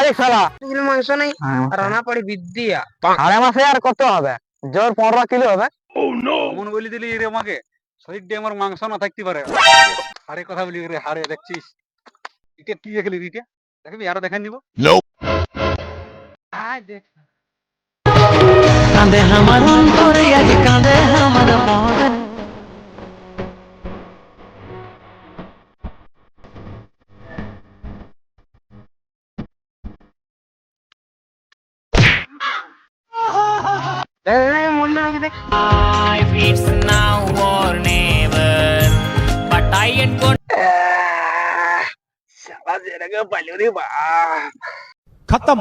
এই শালা মাংস নেই রান্না পড়ি বিদ্যা আড়াই মাসে আর কত হবে? জোর 15 কিলো হবে। অমন বলি দিলি রে আমাকে শরীর দিয়ে আমার মাংস না থাকতে পারে। হাড়ে কথা বলি রে, হাড়ে দেখছিস এটা কি দেখলি রিটা? দেখবি আরো দেখান দিব। আয় দেখ কাঁদে আমার অন্তরে আজ কাঁদে আমার মন মূল্য নাকি দেখ Life it's now or never but I ain't gonna শালা যেটাকে পাইলো রে বা खत्म।